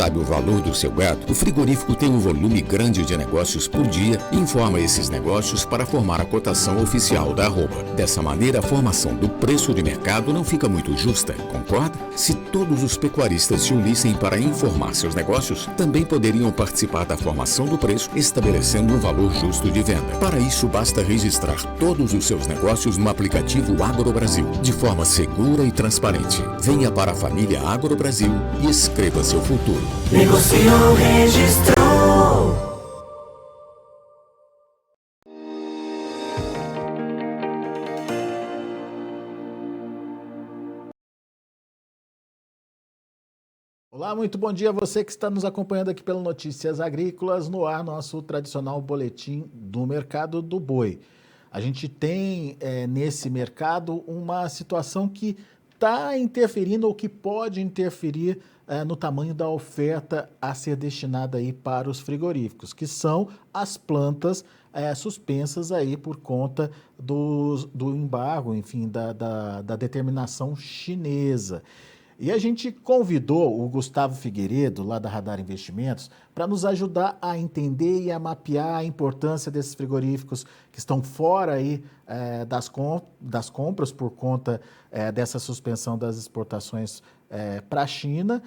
Sabe o valor do seu gado? O frigorífico tem um volume grande de negócios por dia e informa esses negócios para formar a cotação oficial da arroba. Dessa maneira, a formação do preço de mercado não fica muito justa, concorda? Se todos os pecuaristas se unissem para informar seus negócios, também poderiam participar da formação do preço, estabelecendo um valor justo de venda. Para isso, basta registrar todos os seus negócios no aplicativo AgroBrasil, de forma segura e transparente. Venha para a família AgroBrasil e escreva seu futuro. Negociou, registrou. Olá, muito bom dia a você que está nos acompanhando aqui pelo Notícias Agrícolas, no ar nosso tradicional boletim do mercado do boi. A gente tem nesse mercado uma situação que está interferindo ou que pode interferir no tamanho da oferta a ser destinada aí para os frigoríficos, que são as plantas suspensas aí por conta do embargo, enfim, da determinação chinesa. E a gente convidou o Gustavo Figueiredo, lá da Radar Investimentos, para nos ajudar a entender e a mapear a importância desses frigoríficos que estão fora aí, das compras por conta dessa suspensão das exportações para a China,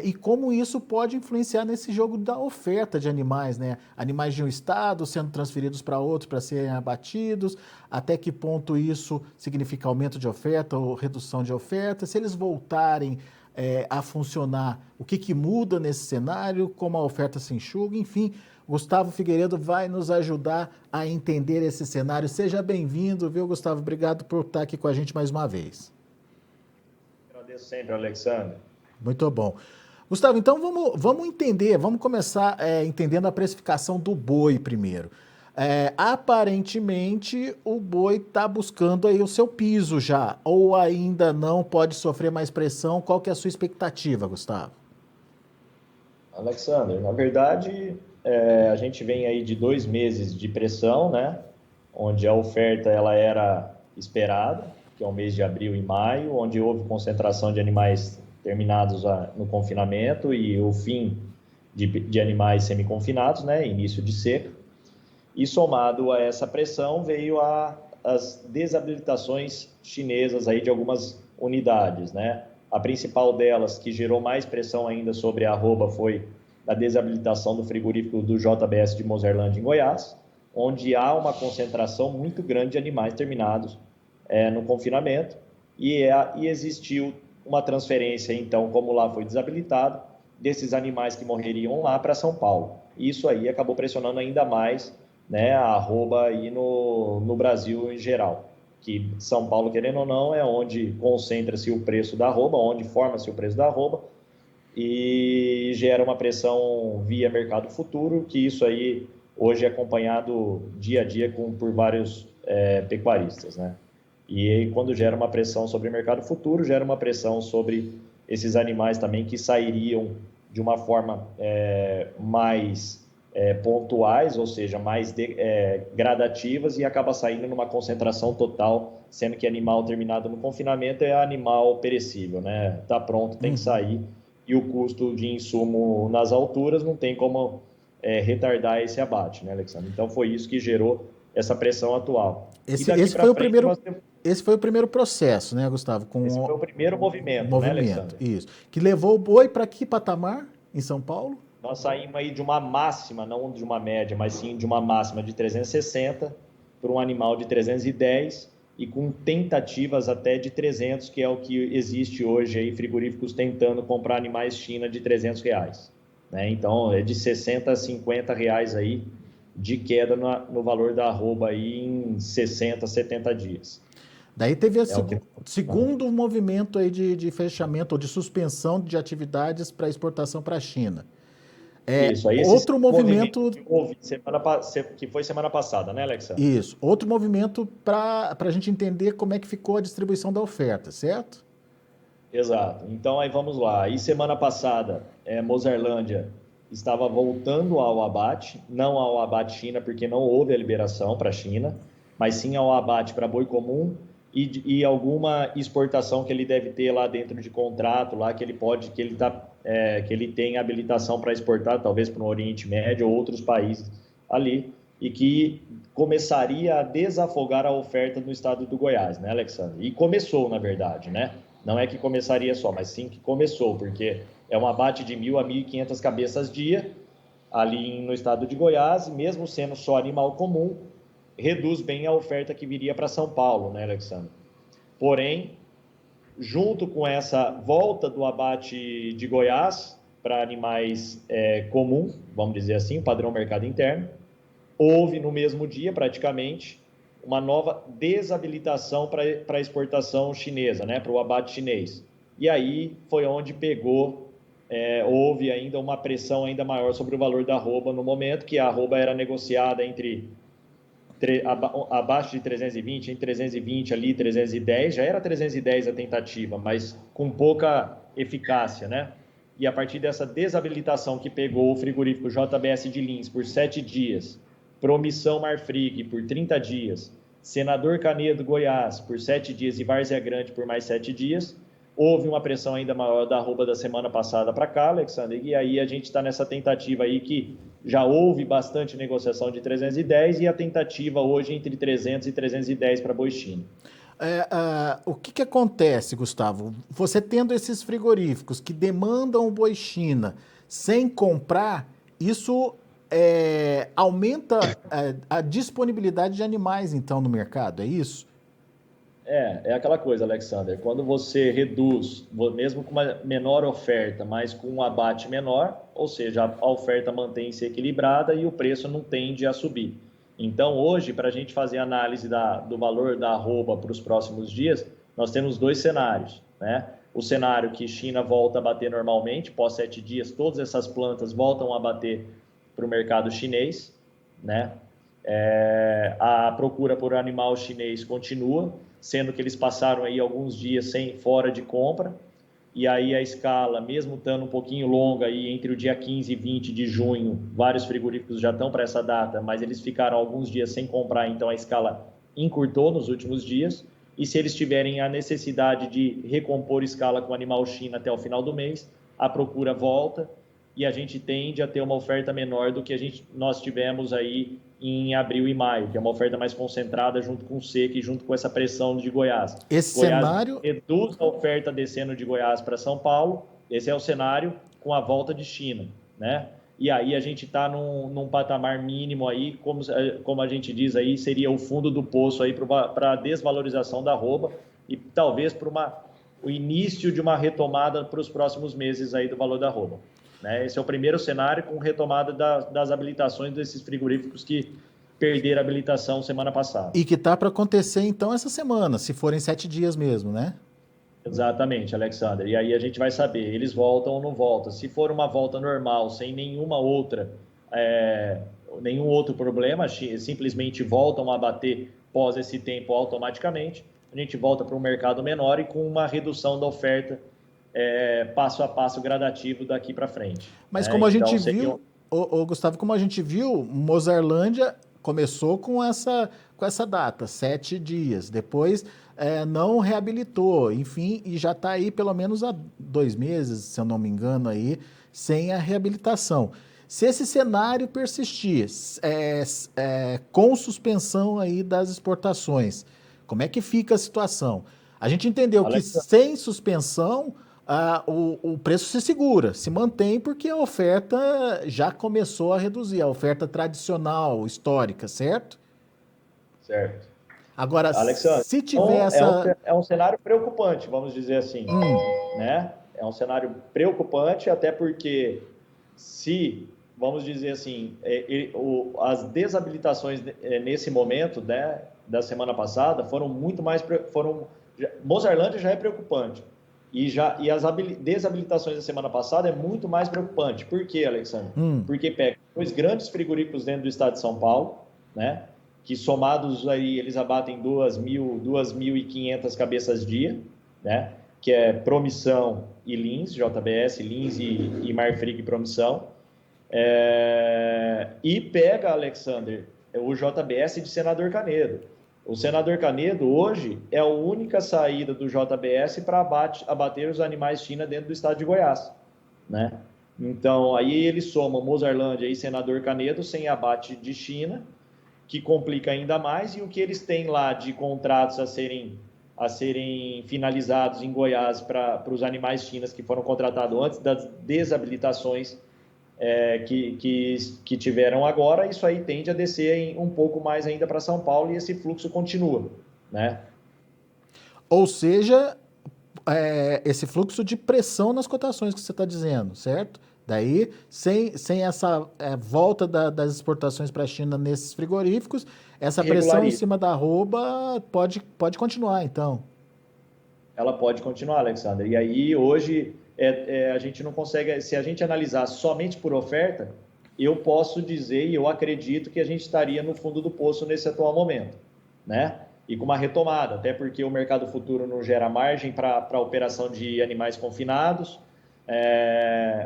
e como isso pode influenciar nesse jogo da oferta de animais, né? Animais de um estado sendo transferidos para outro para serem abatidos, até que ponto isso significa aumento de oferta ou redução de oferta, se eles voltarem a funcionar, o que muda nesse cenário, como a oferta se enxuga, enfim. Gustavo Figueiredo vai nos ajudar a entender esse cenário. Seja bem-vindo, viu, Gustavo? Obrigado por estar aqui com a gente mais uma vez. Agradeço sempre, Alexandre. Muito bom. Gustavo, então vamos entender, vamos começar entendendo a precificação do boi primeiro. Aparentemente, o boi está buscando aí o seu piso já, ou ainda não pode sofrer mais pressão? Qual que é a sua expectativa, Gustavo? Alexandre, na verdade, a gente vem aí de 2 meses de pressão, né? Onde a oferta ela era esperada, que é o mês de abril e maio, onde houve concentração de animais terminados no confinamento e o fim de animais semi-confinados, né? Início de seca. E somado a essa pressão veio as desabilitações chinesas aí de algumas unidades, né? A principal delas, que gerou mais pressão ainda sobre a arroba, foi a desabilitação do frigorífico do JBS de Mozerlândia, em Goiás, onde há uma concentração muito grande de animais terminados no confinamento e existiu uma transferência, então, como lá foi desabilitado, desses animais que morreriam lá para São Paulo. Isso aí acabou pressionando ainda mais, né, a arroba aí no Brasil em geral, que São Paulo, querendo ou não, é onde concentra-se o preço da arroba, onde forma-se o preço da arroba, e gera uma pressão via mercado futuro, que isso aí hoje é acompanhado dia a dia por vários pecuaristas, né? E aí, quando gera uma pressão sobre o mercado futuro, gera uma pressão sobre esses animais também que sairiam de uma forma mais pontuais, ou seja, mais gradativas, e acaba saindo numa concentração total, sendo que animal terminado no confinamento é animal perecível, né? Está pronto, tem que sair, e o custo de insumo nas alturas não tem como retardar esse abate, né, Alexandre? Então foi isso que gerou essa pressão atual. Esse foi o primeiro processo, né, Gustavo? Esse foi o primeiro movimento, né, Alexandre? Isso. Que levou o boi para que patamar em São Paulo? Nós saímos aí de uma máxima, não de uma média, mas sim de uma máxima de 360 para um animal de 310 e com tentativas até de 300, que é o que existe hoje aí, frigoríficos tentando comprar animais China de R$300, né? Então, é de 60 a 50 reais aí de queda no valor da arroba aí em 60, 70 dias. Daí teve o segundo movimento aí de fechamento ou de suspensão de atividades para exportação para a China. Isso, aí outro movimento que foi semana passada, né, Alexandre? Isso, outro movimento para a gente entender como é que ficou a distribuição da oferta, certo? Exato. Então, aí vamos lá. Aí, semana passada, Mozerlândia estava voltando ao abate, não ao abate China, porque não houve a liberação para a China, mas sim ao abate para boi comum e alguma exportação que ele deve ter lá dentro de contrato, lá que ele está que ele tem habilitação para exportar, talvez para o Oriente Médio ou outros países ali, e que começaria a desafogar a oferta no estado do Goiás, né, Alexandre? E começou, na verdade, né? Não é que começaria só, mas sim que começou, porque é um abate de 1.000 a 1.500 cabeças dia ali no estado de Goiás, e mesmo sendo só animal comum, reduz bem a oferta que viria para São Paulo, né, Alexandre? Porém, junto com essa volta do abate de Goiás para animais comum, vamos dizer assim, o padrão mercado interno, houve no mesmo dia, praticamente, uma nova desabilitação para a exportação chinesa, né, para o abate chinês. E aí foi onde houve ainda uma pressão ainda maior sobre o valor da arroba no momento, que a arroba era negociada abaixo de 320, em 320 ali, 310, já era 310 a tentativa, mas com pouca eficácia, né? E a partir dessa desabilitação que pegou o frigorífico JBS de Lins por 7 dias, Promissão Marfrig por 30 dias, Senador Canedo Goiás por 7 dias e Várzea Grande por mais 7 dias, houve uma pressão ainda maior da arroba da semana passada para cá, Alexandre, e aí a gente está nessa tentativa aí que já houve bastante negociação de 310 e a tentativa hoje entre 300 e 310 para boi China. O que acontece, Gustavo? Você tendo esses frigoríficos que demandam o boi China sem comprar, isso aumenta a disponibilidade de animais, então, no mercado, é isso? É aquela coisa, Alexander, quando você reduz, mesmo com uma menor oferta, mas com um abate menor, ou seja, a oferta mantém-se equilibrada e o preço não tende a subir. Então, hoje, para a gente fazer análise do valor da arroba para os próximos dias, nós temos 2 cenários, né? O cenário que China volta a bater normalmente, pós 7 dias, todas essas plantas voltam a bater para o mercado chinês, né? A procura por animal chinês continua, sendo que eles passaram aí alguns dias fora de compra, e aí a escala, mesmo estando um pouquinho longa, aí entre o dia 15 e 20 de junho, vários frigoríficos já estão para essa data, mas eles ficaram alguns dias sem comprar, então a escala encurtou nos últimos dias, e se eles tiverem a necessidade de recompor escala com animal China até o final do mês, a procura volta, e a gente tende a ter uma oferta menor do que nós tivemos aí em abril e maio, que é uma oferta mais concentrada junto com o seca e junto com essa pressão de Goiás. Esse Goiás cenário reduz a oferta descendo de Goiás para São Paulo, esse é o cenário com a volta de China, né? E aí a gente está num patamar mínimo aí, como a gente diz aí, seria o fundo do poço aí para a desvalorização da arroba e talvez para o início de uma retomada para os próximos meses aí do valor da arroba. Esse é o primeiro cenário com retomada das habilitações desses frigoríficos que perderam a habilitação semana passada. E que está para acontecer, então, essa semana, se forem 7 dias mesmo, né? Exatamente, Alexander. E aí a gente vai saber, eles voltam ou não voltam. Se for uma volta normal, sem nenhum outro problema, simplesmente voltam a bater pós esse tempo automaticamente, a gente volta para um mercado menor e com uma redução da oferta passo a passo gradativo daqui para frente. Mas como a gente viu, Gustavo, como a gente viu, Mozarlândia começou com essa data, 7 dias, depois não reabilitou, enfim, e já está aí pelo menos há 2 meses, se eu não me engano, aí, sem a reabilitação. Se esse cenário persistir, com suspensão aí das exportações, como é que fica a situação? A gente entendeu que sem suspensão, o preço se segura, se mantém, porque a oferta já começou a reduzir, a oferta tradicional, histórica, certo? Certo. Agora, Alexandre, se tiver é um cenário preocupante, vamos dizer assim, né? É um cenário preocupante, até porque vamos dizer assim, as desabilitações nesse momento, né, da semana passada foram muito mais... Mozarlândia já é preocupante. E as desabilitações da semana passada é muito mais preocupante. Por quê, Alexandre? Porque pega 2 grandes frigoríficos dentro do estado de São Paulo, né? Que somados aí eles abatem 2.500 cabeças dia, né? Que é Promissão e Lins, JBS, Lins e Marfrig Promissão. E pega, Alexander, o JBS de Senador Canedo. O Senador Canedo, hoje, é a única saída do JBS para abater os animais China dentro do estado de Goiás. né? Então, aí ele soma Mozarlândia e Senador Canedo sem abate de China, que complica ainda mais, e o que eles têm lá de contratos a serem finalizados em Goiás para os animais chinas que foram contratados antes das desabilitações que tiveram agora, isso aí tende a descer um pouco mais ainda para São Paulo e esse fluxo continua, né? Ou seja, esse fluxo de pressão nas cotações que você está dizendo, certo? Daí, sem essa volta das exportações para a China nesses frigoríficos, essa pressão em cima da arroba pode continuar, então. Ela pode continuar, Alexandre. E aí, hoje, a gente não consegue... Se a gente analisar somente por oferta, eu posso dizer e eu acredito que a gente estaria no fundo do poço nesse atual momento, né? E com uma retomada, até porque o mercado futuro não gera margem para a operação de animais confinados,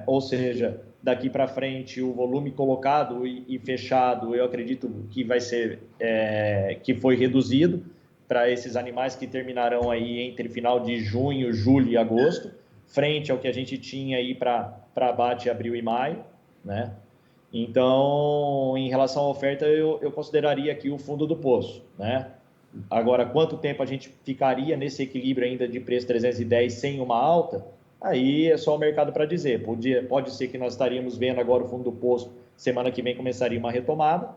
ou seja, daqui para frente o volume colocado e fechado, eu acredito que vai ser, que foi reduzido para esses animais que terminarão aí entre final de junho, julho e agosto, frente ao que a gente tinha aí para abate abril e maio, né? Então, em relação à oferta, eu consideraria aqui o fundo do poço, né? Agora, quanto tempo a gente ficaria nesse equilíbrio ainda de preço 310 sem uma alta? Aí é só o mercado para dizer. Pode ser que nós estaríamos vendo agora o fundo do poço, semana que vem começaria uma retomada,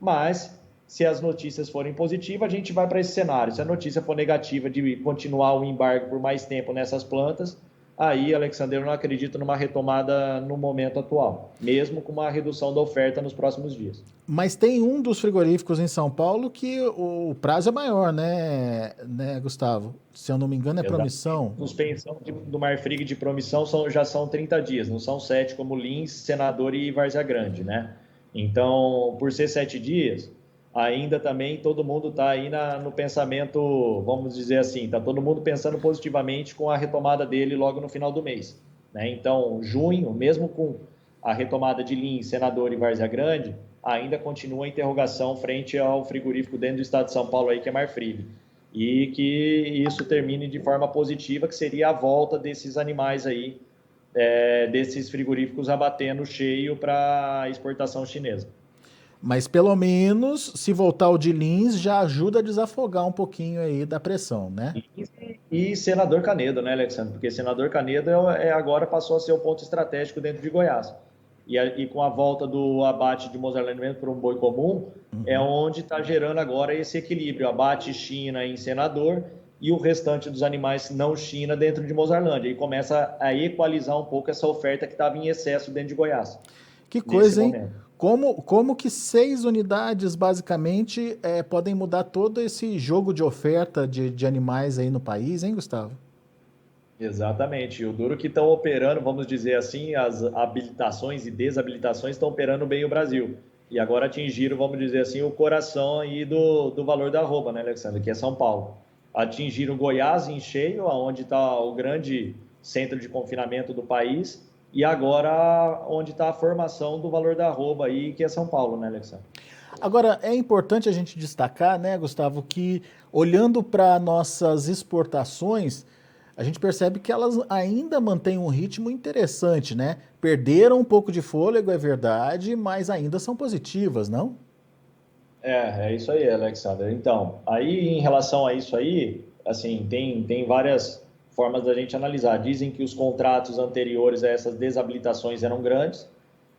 mas se as notícias forem positivas, a gente vai para esse cenário. Se a notícia for negativa de continuar o embargo por mais tempo nessas plantas, aí, Alexandre, eu não acredito numa retomada no momento atual, mesmo com uma redução da oferta nos próximos dias. Mas tem um dos frigoríficos em São Paulo que o prazo é maior, né, Gustavo? Se eu não me engano, é Promissão. Suspensão do Marfrig de Promissão já são 30 dias, não são 7 como Lins, Senador e Várzea Grande, né? Então, por ser 7 dias, ainda também todo mundo está aí no pensamento, vamos dizer assim, está todo mundo pensando positivamente com a retomada dele logo no final do mês, né? Então, junho, mesmo com a retomada de Lins, Senador e Várzea Grande, ainda continua a interrogação frente ao frigorífico dentro do estado de São Paulo aí, que é Marfrig. E que isso termine de forma positiva, que seria a volta desses animais aí, desses frigoríficos abatendo cheio para exportação chinesa. Mas pelo menos, se voltar o de Lins, já ajuda a desafogar um pouquinho aí da pressão, né? E Senador Canedo, né, Alexandre? Porque Senador Canedo agora passou a ser o ponto estratégico dentro de Goiás. E com a volta do abate de Mozarlândia por um boi comum, é onde está gerando agora esse equilíbrio. Abate China em Senador e o restante dos animais não China dentro de Mozarlândia. E começa a equalizar um pouco essa oferta que estava em excesso dentro de Goiás. Que coisa, hein? Como que 6 unidades, basicamente, podem mudar todo esse jogo de oferta de animais aí no país, hein, Gustavo? Exatamente. O duro que estão operando, vamos dizer assim, as habilitações e desabilitações estão operando bem o Brasil. E agora atingiram, vamos dizer assim, o coração aí do valor da arroba, né, Alexandre? Que é São Paulo. Atingiram Goiás em cheio, onde está o grande centro de confinamento do país, e agora onde está a formação do valor da arroba aí, que é São Paulo, né, Alexandre? Agora, é importante a gente destacar, né, Gustavo, que olhando para nossas exportações, a gente percebe que elas ainda mantêm um ritmo interessante, né? Perderam um pouco de fôlego, é verdade, mas ainda são positivas, não? É isso aí, Alexandre. Então, aí em relação a isso aí, assim, tem várias formas da gente analisar. Dizem que os contratos anteriores a essas desabilitações eram grandes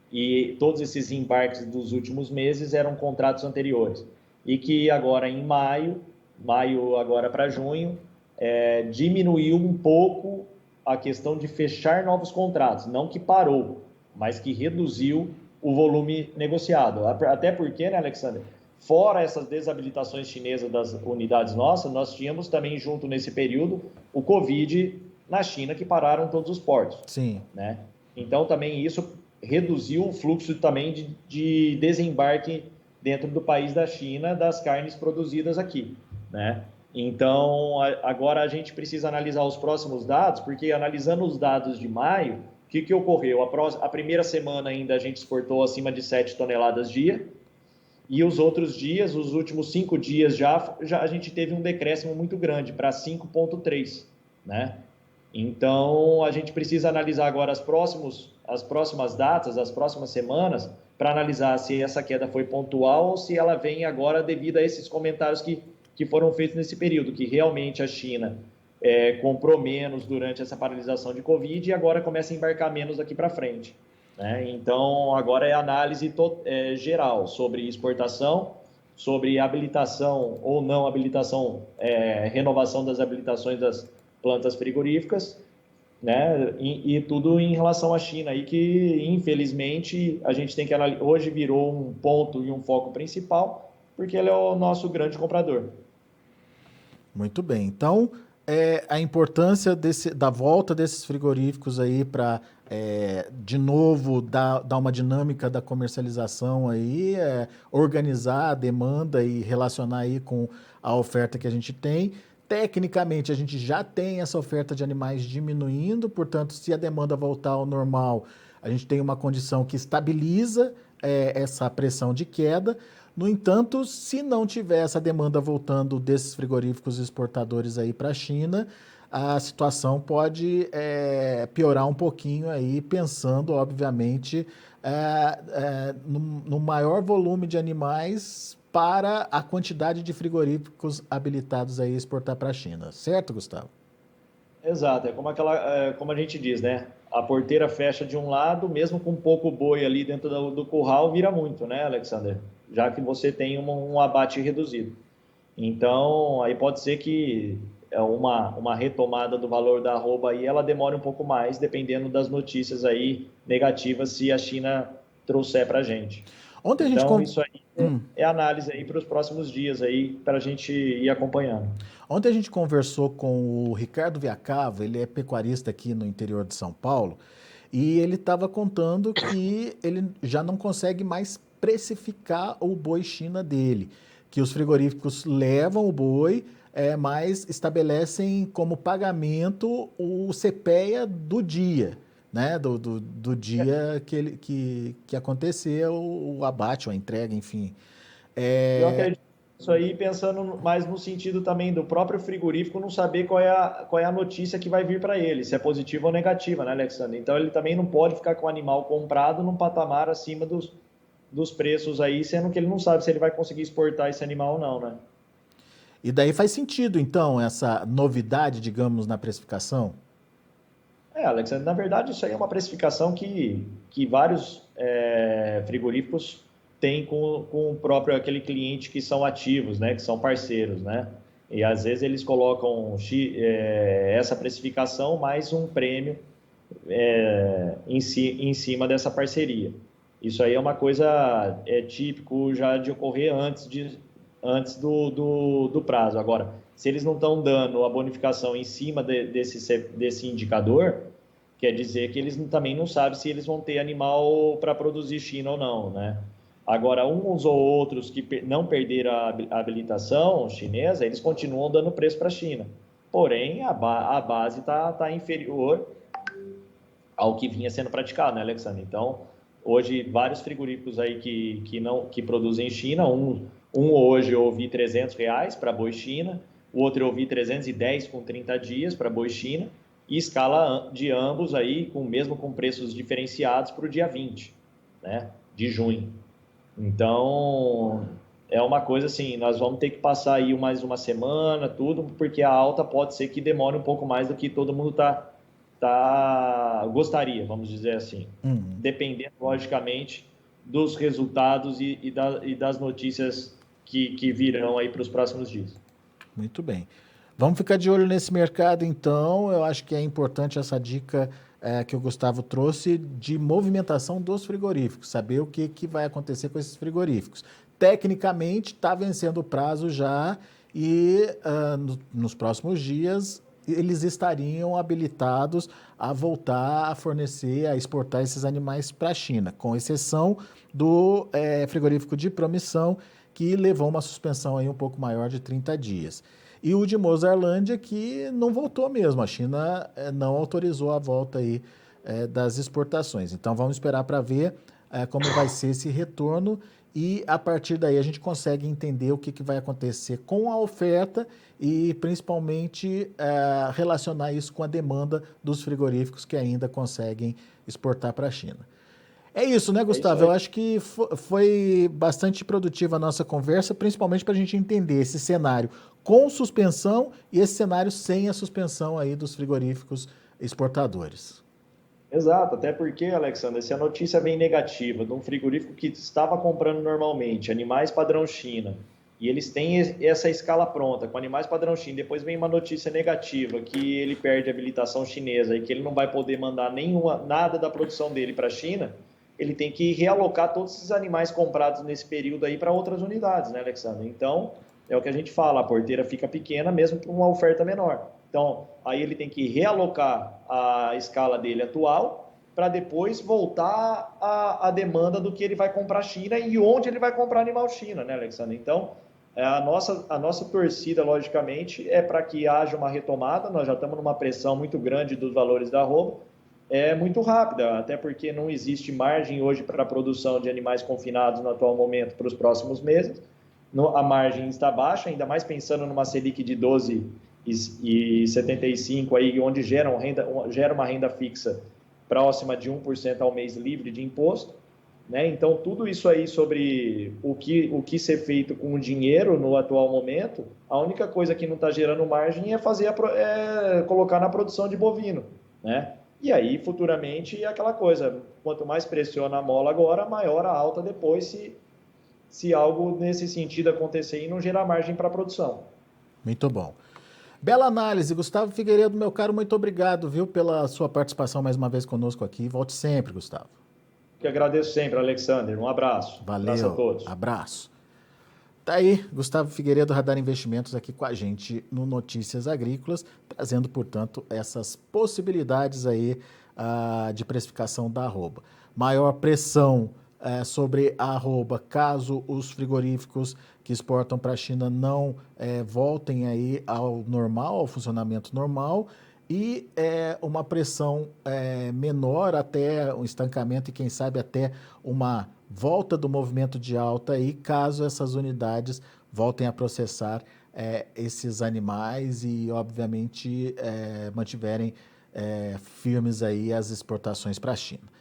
e todos esses embarques dos últimos meses eram contratos anteriores. E que agora em maio agora para junho, diminuiu um pouco a questão de fechar novos contratos. Não que parou, mas que reduziu o volume negociado. Até porque, né, Alexandre? Fora essas desabilitações chinesas das unidades nossas, nós tínhamos também junto nesse período o Covid na China, que pararam todos os portos. Sim. Né? Então também isso reduziu o fluxo também de desembarque dentro do país da China das carnes produzidas aqui, né? Então agora a gente precisa analisar os próximos dados, porque analisando os dados de maio, o que ocorreu? A primeira semana ainda a gente exportou acima de 7 toneladas dia, e os outros dias, os últimos 5 dias já a gente teve um decréscimo muito grande, para 5,3, né? Então, a gente precisa analisar agora as próximas datas, as próximas semanas, para analisar se essa queda foi pontual ou se ela vem agora devido a esses comentários que foram feitos nesse período, que realmente a China comprou menos durante essa paralisação de Covid e agora começa a embarcar menos daqui para frente, né? Então, agora é análise geral sobre exportação, sobre habilitação ou não habilitação, renovação das habilitações das plantas frigoríficas, né? E tudo em relação à China, aí que infelizmente a gente tem que analisar. Hoje virou um ponto e um foco principal, porque ele é o nosso grande comprador. Muito bem. Então, a importância da volta desses frigoríficos aí para, de novo, dar uma dinâmica da comercialização aí, organizar a demanda e relacionar aí com a oferta que a gente tem. Tecnicamente, a gente já tem essa oferta de animais diminuindo, portanto, se a demanda voltar ao normal, a gente tem uma condição que estabiliza essa pressão de queda. No entanto, se não tiver essa demanda voltando desses frigoríficos exportadores aí para a China, a situação pode piorar um pouquinho aí, pensando, obviamente, no maior volume de animais para a quantidade de frigoríficos habilitados aí a exportar para a China. Certo, Gustavo? Exato, como a gente diz, né? A porteira fecha de um lado, mesmo com pouco boi ali dentro do curral, vira muito, né, Alexander? Já que você tem um abate reduzido. Então, aí pode ser que uma retomada do valor da arroba aí, ela demore um pouco mais, dependendo das notícias aí negativas, se a China trouxer para a gente. Ontem então, isso aí é análise aí para os próximos dias aí, para a gente ir acompanhando. Ontem a gente conversou com o Ricardo Viacava, ele é pecuarista aqui no interior de São Paulo, e ele estava contando que ele já não consegue mais precificar o boi China dele, que os frigoríficos levam o boi, mas estabelecem como pagamento o CPEA do dia, né? Do dia que aconteceu o abate, ou a entrega, enfim. Eu acredito isso aí pensando mais no sentido também do próprio frigorífico não saber qual é a notícia que vai vir para ele, se é positiva ou negativa, né, Alexandre? Então ele também não pode ficar com o animal comprado num patamar acima dos preços aí, sendo que ele não sabe se ele vai conseguir exportar esse animal ou não, né? E daí faz sentido, então, essa novidade, digamos, na precificação? Alexandre, na verdade isso aí é uma precificação que vários frigoríficos têm com o próprio aquele cliente que são ativos, né, que são parceiros, né? E às vezes eles colocam essa precificação mais um prêmio em cima dessa parceria. Isso aí é uma coisa típico já de ocorrer antes do prazo. Agora, se eles não estão dando a bonificação em cima desse indicador, quer dizer que eles também não sabem se eles vão ter animal para produzir China ou não, né? Agora, uns ou outros que não perderam a habilitação chinesa, eles continuam dando preço para a China. Porém, a base está inferior ao que vinha sendo praticado, né, Alexandre? Então, hoje, vários frigoríficos aí que produzem China, um hoje eu ouvi R$300 para boi China, o outro eu ouvi 310 com 30 dias para boi China, e escala de ambos aí, mesmo com preços diferenciados para o dia 20, né, de junho. Então, é uma coisa assim, nós vamos ter que passar aí mais uma semana, tudo, porque a alta pode ser que demore um pouco mais do que todo mundo gostaria, vamos dizer assim. Dependendo, logicamente, dos resultados e das notícias que virão aí para os próximos dias. Muito bem. Vamos ficar de olho nesse mercado, então. Eu acho que é importante essa dica que o Gustavo trouxe de movimentação dos frigoríficos, saber o que vai acontecer com esses frigoríficos. Tecnicamente, está vencendo o prazo já e nos próximos dias eles estariam habilitados a voltar a fornecer, a exportar esses animais para a China, com exceção do frigorífico de Promissão, que levou uma suspensão aí um pouco maior de 30 dias. E o de Mozarlândia, que não voltou mesmo, a China não autorizou a volta aí das exportações. Então vamos esperar para ver como vai ser esse retorno e a partir daí a gente consegue entender o que vai acontecer com a oferta e principalmente relacionar isso com a demanda dos frigoríficos que ainda conseguem exportar para a China. É isso, né, Gustavo? Eu acho que foi bastante produtiva a nossa conversa, principalmente para a gente entender esse cenário com suspensão e esse cenário sem a suspensão aí dos frigoríficos exportadores. Exato, até porque, Alexandre, se a notícia vem negativa de um frigorífico que estava comprando normalmente animais padrão China, e eles têm essa escala pronta com animais padrão China, depois vem uma notícia negativa que ele perde a habilitação chinesa e que ele não vai poder mandar nada da produção dele para a China, ele tem que realocar todos esses animais comprados nesse período aí para outras unidades, né, Alexandre? Então, é o que a gente fala, a porteira fica pequena mesmo com uma oferta menor. Então, aí ele tem que realocar a escala dele atual para depois voltar à demanda do que ele vai comprar China e onde ele vai comprar animal China, né, Alexandre? Então, a nossa torcida, logicamente, é para que haja uma retomada. Nós já estamos numa pressão muito grande dos valores da arroba, muito rápida, até porque não existe margem hoje para a produção de animais confinados no atual momento para os próximos meses. A margem está baixa, ainda mais pensando numa Selic de 12,75, aí, onde gera uma renda fixa próxima de 1% ao mês livre de imposto, né? Então, tudo isso aí sobre o que ser feito com o dinheiro no atual momento, a única coisa que não está gerando margem é colocar na produção de bovino, né? E aí, futuramente, é aquela coisa, quanto mais pressiona a mola agora, maior a alta depois, se algo nesse sentido acontecer e não gerar margem para a produção. Muito bom. Bela análise, Gustavo Figueiredo, meu caro, muito obrigado, viu, pela sua participação mais uma vez conosco aqui. Volte sempre, Gustavo. Que agradeço sempre, Alexandre. Um abraço. Valeu. Abraço a todos. Abraço. Tá aí, Gustavo Figueiredo, Radar Investimentos, aqui com a gente no Notícias Agrícolas, trazendo, portanto, essas possibilidades aí de precificação da arroba. Maior pressão sobre a arroba, caso os frigoríficos que exportam para a China não voltem aí ao normal, ao funcionamento normal, e uma pressão menor, até um estancamento e quem sabe até uma volta do movimento de alta aí, caso essas unidades voltem a processar esses animais e, obviamente, mantiverem firmes aí as exportações para a China.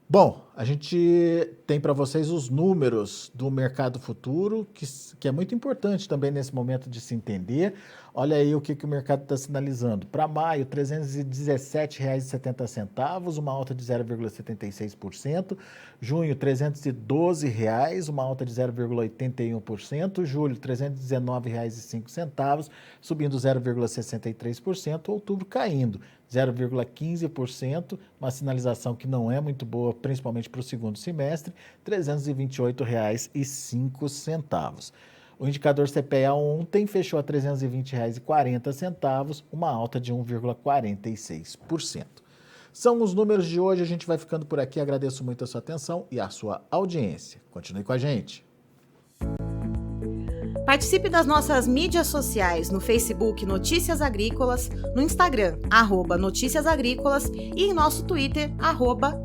Bom, a gente tem para vocês os números do mercado futuro, que é muito importante também nesse momento de se entender. Olha aí o que o mercado está sinalizando. Para maio, R$ 317,70, uma alta de 0,76%. Junho, R$ 312, uma alta de 0,81%. Julho, R$ 319,05, subindo 0,63%. Outubro caindo 0,15%, uma sinalização que não é muito boa, principalmente para o segundo semestre, R$ 328,05. O indicador CPEA ontem fechou a R$ 320,40, uma alta de 1,46%. São os números de hoje, a gente vai ficando por aqui, agradeço muito a sua atenção e a sua audiência. Continue com a gente. Participe das nossas mídias sociais no Facebook Notícias Agrícolas, no Instagram, @Notícias Agrícolas e em nosso Twitter,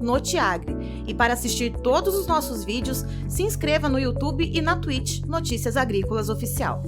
@Notiagre. E para assistir todos os nossos vídeos, se inscreva no YouTube e na Twitch Notícias Agrícolas Oficial.